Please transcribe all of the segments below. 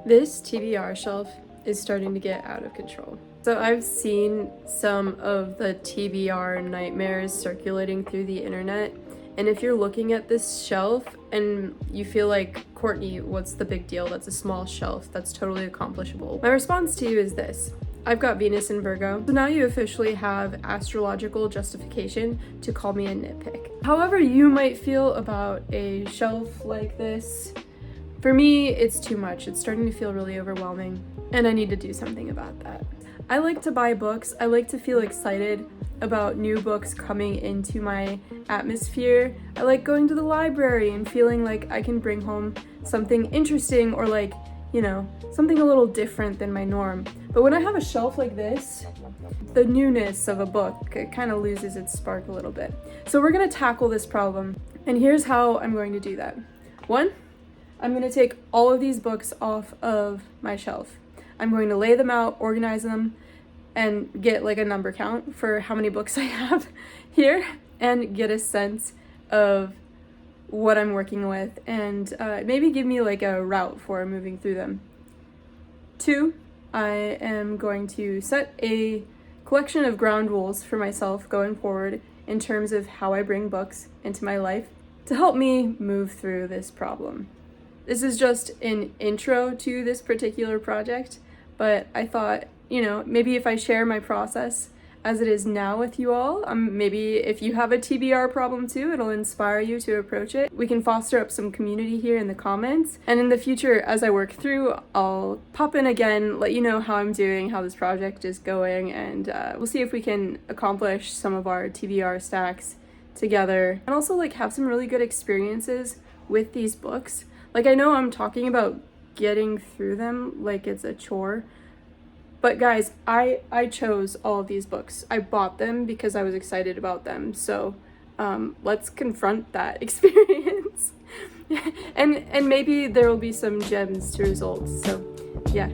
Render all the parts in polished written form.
This TBR shelf is starting to get out of control. So I've seen some of the TBR nightmares circulating through the internet, and if you're looking at this shelf and you feel like, Courtney, what's the big deal? That's a small shelf. That's totally accomplishable. My response to you is this. I've got Venus in Virgo, so now you officially have astrological justification to call me a nitpick. However you might feel about a shelf like this, for me, it's too much. It's starting to feel really overwhelming, and I need to do something about that. I like to buy books. I like to feel excited about new books coming into my atmosphere. I like going to the library and feeling like I can bring home something interesting or like, something a little different than my norm. But when I have a shelf like this, the newness of a book, it kind of loses its spark a little bit. So we're gonna tackle this problem, and here's how I'm going to do that. One, I'm going to take all of these books off of my shelf. I'm going to lay them out, organize them, and get like a number count for how many books I have here, and get a sense of what I'm working with, and maybe give me like a route for moving through them. Two, I am going to set a collection of ground rules for myself going forward in terms of how I bring books into my life to help me move through this problem. This is just an intro to this particular project, but I thought, maybe if I share my process as it is now with you all, maybe if you have a TBR problem too, it'll inspire you to approach it. We can foster up some community here in the comments, and in the future, as I work through, I'll pop in again, let you know how I'm doing, how this project is going, and we'll see if we can accomplish some of our TBR stacks together, and also like have some really good experiences with these books. Like, I know I'm talking about getting through them like it's a chore, but guys, I chose all of these books. I bought them because I was excited about them. So let's confront that experience. and maybe there will be some gems to result. So yeah.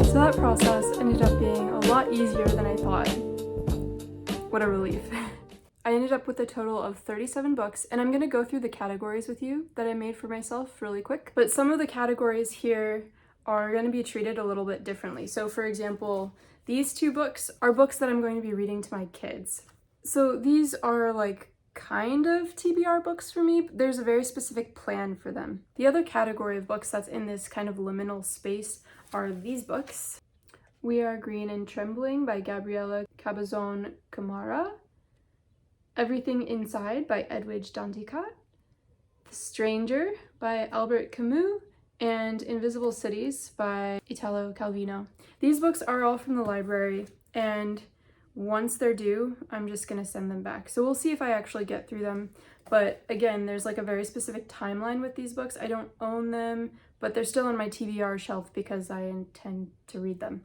So that process ended up being a lot easier than I thought. What a relief. I ended up with a total of 37 books, and I'm going to go through the categories with you that I made for myself really quick. But some of the categories here are going to be treated a little bit differently. So for example, these two books are books that I'm going to be reading to my kids. So these are like kind of TBR books for me, but there's a very specific plan for them. The other category of books that's in this kind of liminal space are these books. We Are Green and Trembling by Gabriela Cabazon Camara, Everything Inside by Edwidge Danticat, The Stranger by Albert Camus, and Invisible Cities by Italo Calvino. These books are all from the library, and once they're due, I'm just gonna send them back. So we'll see if I actually get through them. But again, there's like a very specific timeline with these books. I don't own them, but they're still on my TBR shelf because I intend to read them.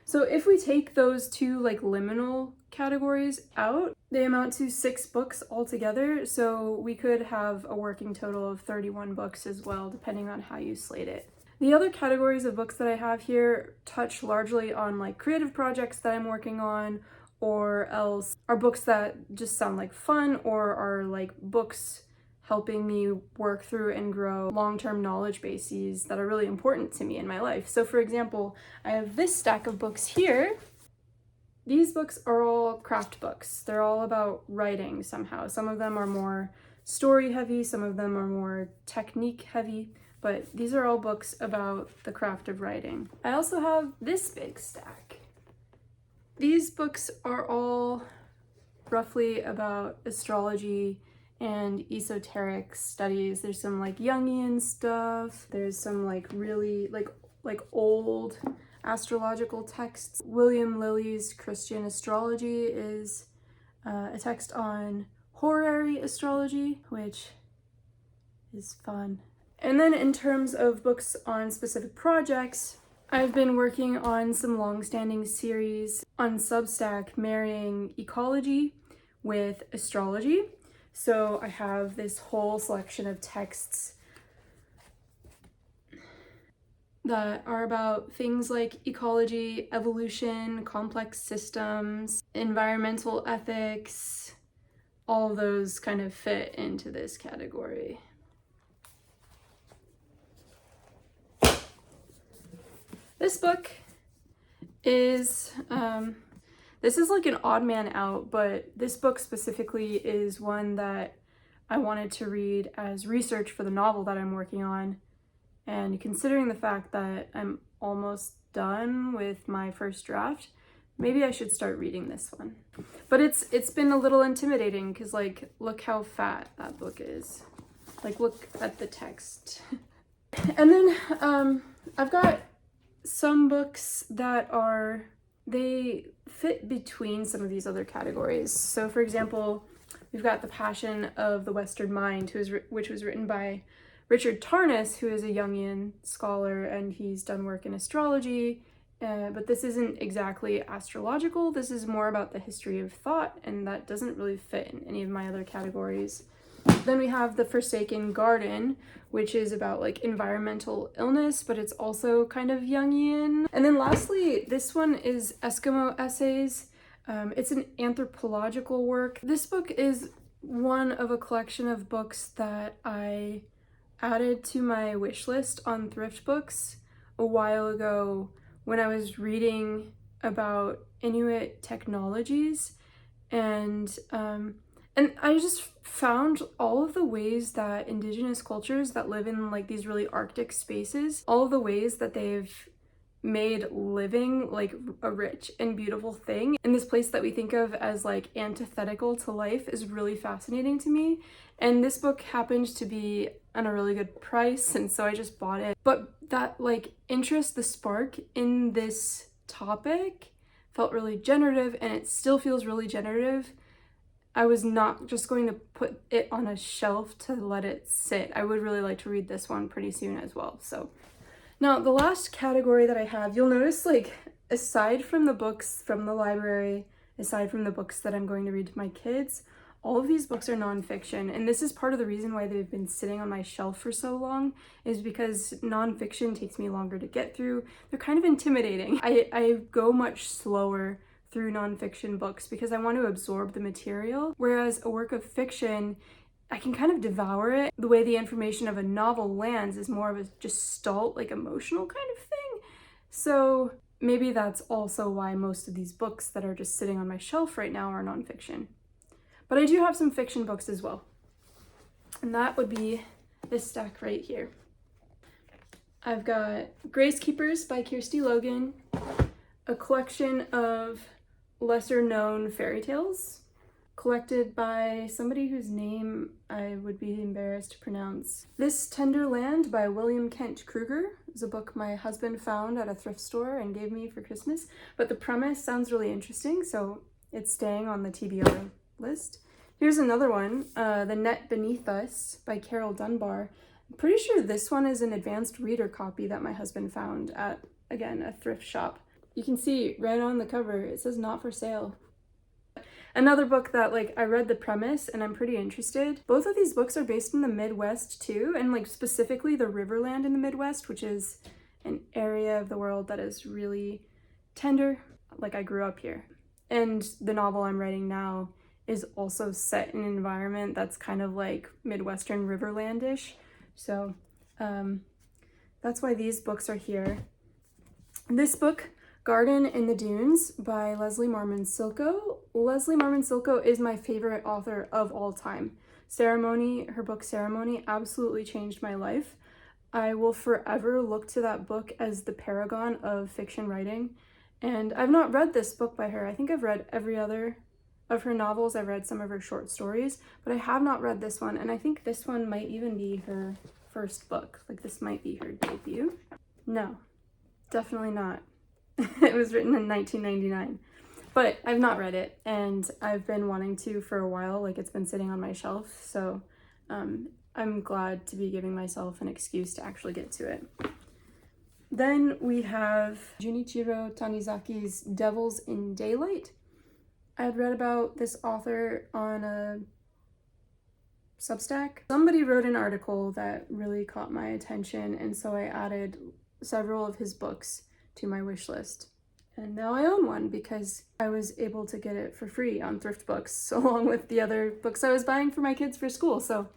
So if we take those two like liminal categories out, they amount to 6 books altogether. So we could have a working total of 31 books as well, depending on how you slate it. The other categories of books that I have here touch largely on like creative projects that I'm working on, or else are books that just sound like fun, or are like books helping me work through and grow long-term knowledge bases that are really important to me in my life. So for example, I have this stack of books here. These books are all craft books. They're all about writing somehow. Some of them are more story heavy, some of them are more technique heavy, but these are all books about the craft of writing. I also have this big stack. These books are all roughly about astrology and esoteric studies. There's some like Jungian stuff. There's some like really like old astrological texts. William Lilly's Christian Astrology is a text on horary astrology, which is fun. And then in terms of books on specific projects, I've been working on some long-standing series on Substack marrying ecology with astrology. So I have this whole selection of texts that are about things like ecology, evolution, complex systems, environmental ethics. All of those kind of fit into this category. This book is, this is like an odd man out, but this book specifically is one that I wanted to read as research for the novel that I'm working on. And considering the fact that I'm almost done with my first draft, maybe I should start reading this one. But it's been a little intimidating because, like, look how fat that book is. Like, look at the text. And then I've got some books that they fit between some of these other categories. So for example, we've got The Passion of the Western Mind, which was written by Richard Tarnas, who is a Jungian scholar, and he's done work in astrology, but this isn't exactly astrological. This is more about the history of thought, and that doesn't really fit in any of my other categories. Then we have The Forsaken Garden, which is about like environmental illness, but it's also kind of Jungian. And then lastly, this one is Eskimo Essays. It's an anthropological work. This book is one of a collection of books that I added to my wish list on Thrift Books a while ago when I was reading about Inuit technologies, and I just found all of the ways that indigenous cultures that live in like these really Arctic spaces, all of the ways that they've made living like a rich and beautiful thing in this place that we think of as like antithetical to life is really fascinating to me. And this book happened to be on a really good price, and so I just bought it. But that like interest, the spark in this topic felt really generative, and it still feels really generative. I was not just going to put it on a shelf to let it sit. I would really like to read this one pretty soon as well. So now the last category that I have, you'll notice like aside from the books from the library, aside from the books that I'm going to read to my kids, all of these books are nonfiction. And this is part of the reason why they've been sitting on my shelf for so long, is because nonfiction takes me longer to get through. They're kind of intimidating. I go much slower through nonfiction books because I want to absorb the material, whereas a work of fiction, I can kind of devour it. The way the information of a novel lands is more of a gestalt, like emotional kind of thing. So maybe that's also why most of these books that are just sitting on my shelf right now are nonfiction. But I do have some fiction books as well. And that would be this stack right here. I've got Grace Keepers by Kirsty Logan, a collection of lesser known fairy tales collected by somebody whose name I would be embarrassed to pronounce. This Tender Land by William Kent Kruger is a book my husband found at a thrift store and gave me for Christmas, but the premise sounds really interesting, so it's staying on the TBR list. Here's another one, The Net Beneath Us by Carol Dunbar. I'm pretty sure this one is an advanced reader copy that my husband found at, again, a thrift shop. You can see right on the cover, it says not for sale. Another book that like I read the premise and I'm pretty interested. Both of these books are based in the Midwest too, and like specifically the Riverland in the Midwest, which is an area of the world that is really tender. Like I grew up here. And the novel I'm writing now is also set in an environment that's kind of like Midwestern Riverlandish. So that's why these books are here. This book, Garden in the Dunes by Leslie Marmon Silko. Leslie Marmon Silko is my favorite author of all time. Ceremony, her book Ceremony, absolutely changed my life. I will forever look to that book as the paragon of fiction writing. And I've not read this book by her. I think I've read every other of her novels. I've read some of her short stories, but I have not read this one. And I think this one might even be her first book. Like this might be her debut. No, definitely not. It was written in 1999. But I've not read it, and I've been wanting to for a while. Like, it's been sitting on my shelf, so I'm glad to be giving myself an excuse to actually get to it. Then we have Junichiro Tanizaki's Devils in Daylight. I had read about this author on a Substack. Somebody wrote an article that really caught my attention, and so I added several of his books to my wish list. And now I own one because I was able to get it for free on Thrift Books, along with the other books I was buying for my kids for school, so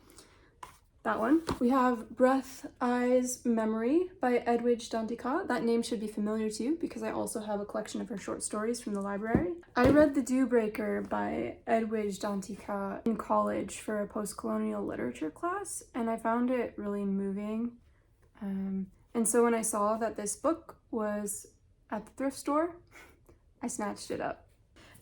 that one. We have Breath, Eyes, Memory by Edwidge Danticat. That name should be familiar to you because I also have a collection of her short stories from the library. I read The Dew Breaker by Edwidge Danticat in college for a post-colonial literature class, and I found it really moving. And so when I saw that this book was at the thrift store, I snatched it up.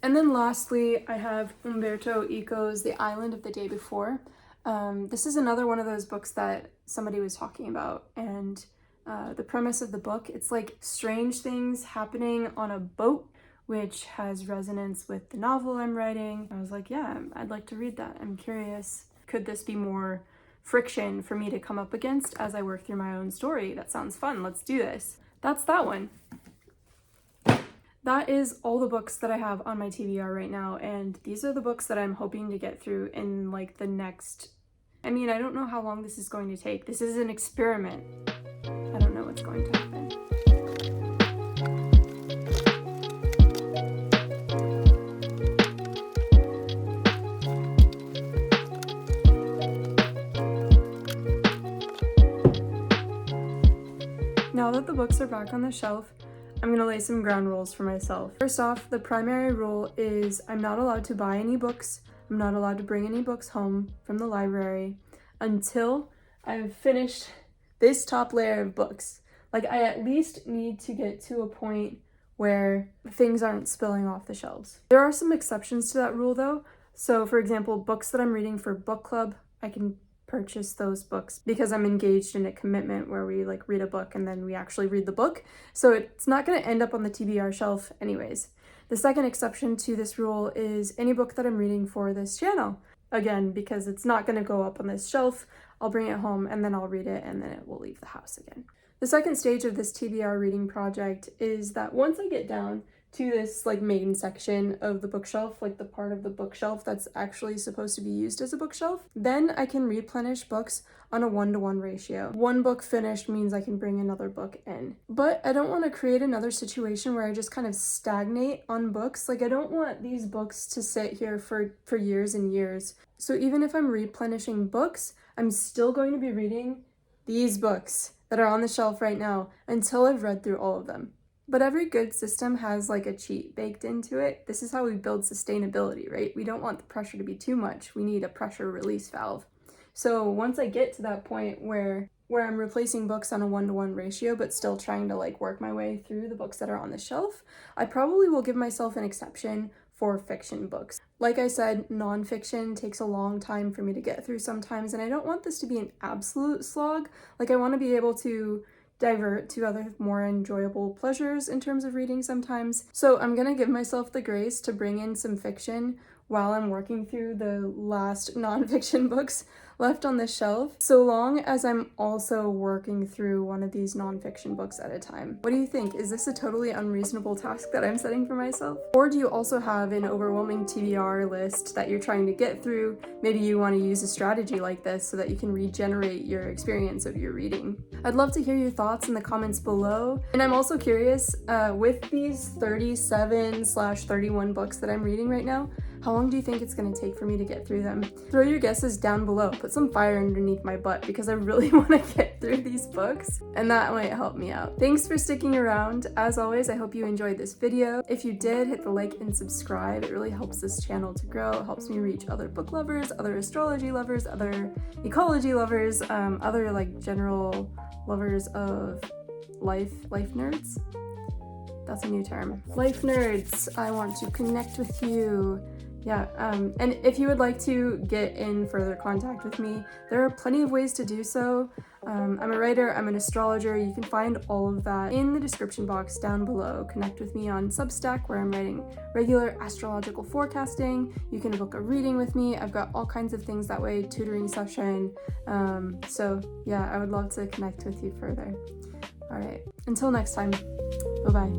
And then lastly, I have Umberto Eco's The Island of the Day Before. This is another one of those books that somebody was talking about, and the premise of the book, it's like strange things happening on a boat, which has resonance with the novel I'm writing. I was like, yeah, I'd like to read that. I'm curious, could this be more friction for me to come up against as I work through my own story? That sounds fun, let's do this. That's that one. That is all the books that I have on my TBR right now, and these are the books that I'm hoping to get through in like the next, I mean, I don't know how long this is going to take. This is an experiment. I don't know what's going to happen. Now that the books are back on the shelf, I'm gonna lay some ground rules for myself. First off, the primary rule is I'm not allowed to buy any books. I'm not allowed to bring any books home from the library until I've finished this top layer of books. Like, I at least need to get to a point where things aren't spilling off the shelves. There are some exceptions to that rule though. So for example, books that I'm reading for book club, I can purchase those books because I'm engaged in a commitment where we like read a book and then we actually read the book. So it's not going to end up on the TBR shelf anyways. The second exception to this rule is any book that I'm reading for this channel. Again, because it's not going to go up on this shelf, I'll bring it home and then I'll read it and then it will leave the house again. The second stage of this TBR reading project is that once I get down to this like main section of the bookshelf, like the part of the bookshelf that's actually supposed to be used as a bookshelf, then I can replenish books on a 1-to-1 ratio. One book finished means I can bring another book in. But I don't want to create another situation where I just kind of stagnate on books. Like, I don't want these books to sit here for years and years. So even if I'm replenishing books, I'm still going to be reading these books that are on the shelf right now until I've read through all of them. But every good system has like a cheat baked into it. This is how we build sustainability, right? We don't want the pressure to be too much. We need a pressure release valve. So once I get to that point where I'm replacing books on a 1-to-1 ratio, but still trying to like work my way through the books that are on the shelf, I probably will give myself an exception for fiction books. Like I said, nonfiction takes a long time for me to get through sometimes, and I don't want this to be an absolute slog. Like, I want to be able to divert to other more enjoyable pleasures in terms of reading sometimes. So I'm gonna give myself the grace to bring in some fiction while I'm working through the last nonfiction books left on the shelf, so long as I'm also working through one of these nonfiction books at a time. What do you think? Is this a totally unreasonable task that I'm setting for myself? Or do you also have an overwhelming TBR list that you're trying to get through? Maybe you want to use a strategy like this so that you can regenerate your experience of your reading. I'd love to hear your thoughts in the comments below. And I'm also curious, with these 37/31 books that I'm reading right now, how long do you think it's going to take for me to get through them? Throw your guesses down below. Put some fire underneath my butt because I really want to get through these books, and that might help me out. Thanks for sticking around. As always, I hope you enjoyed this video. If you did, hit the like and subscribe. It really helps this channel to grow. It helps me reach other book lovers, other astrology lovers, other ecology lovers, other like general lovers of life nerds. That's a new term. Life nerds, I want to connect with you. yeah, and if you would like to get in further contact with me, there are plenty of ways to do so. I'm a writer, I'm an astrologer. You can find all of that in the description box down below. Connect with me on Substack, where I'm writing regular astrological forecasting. You can book a reading with me. I've got all kinds of things that way, tutoring session. So yeah, I would love to connect with you further. All right, until next time, bye-bye.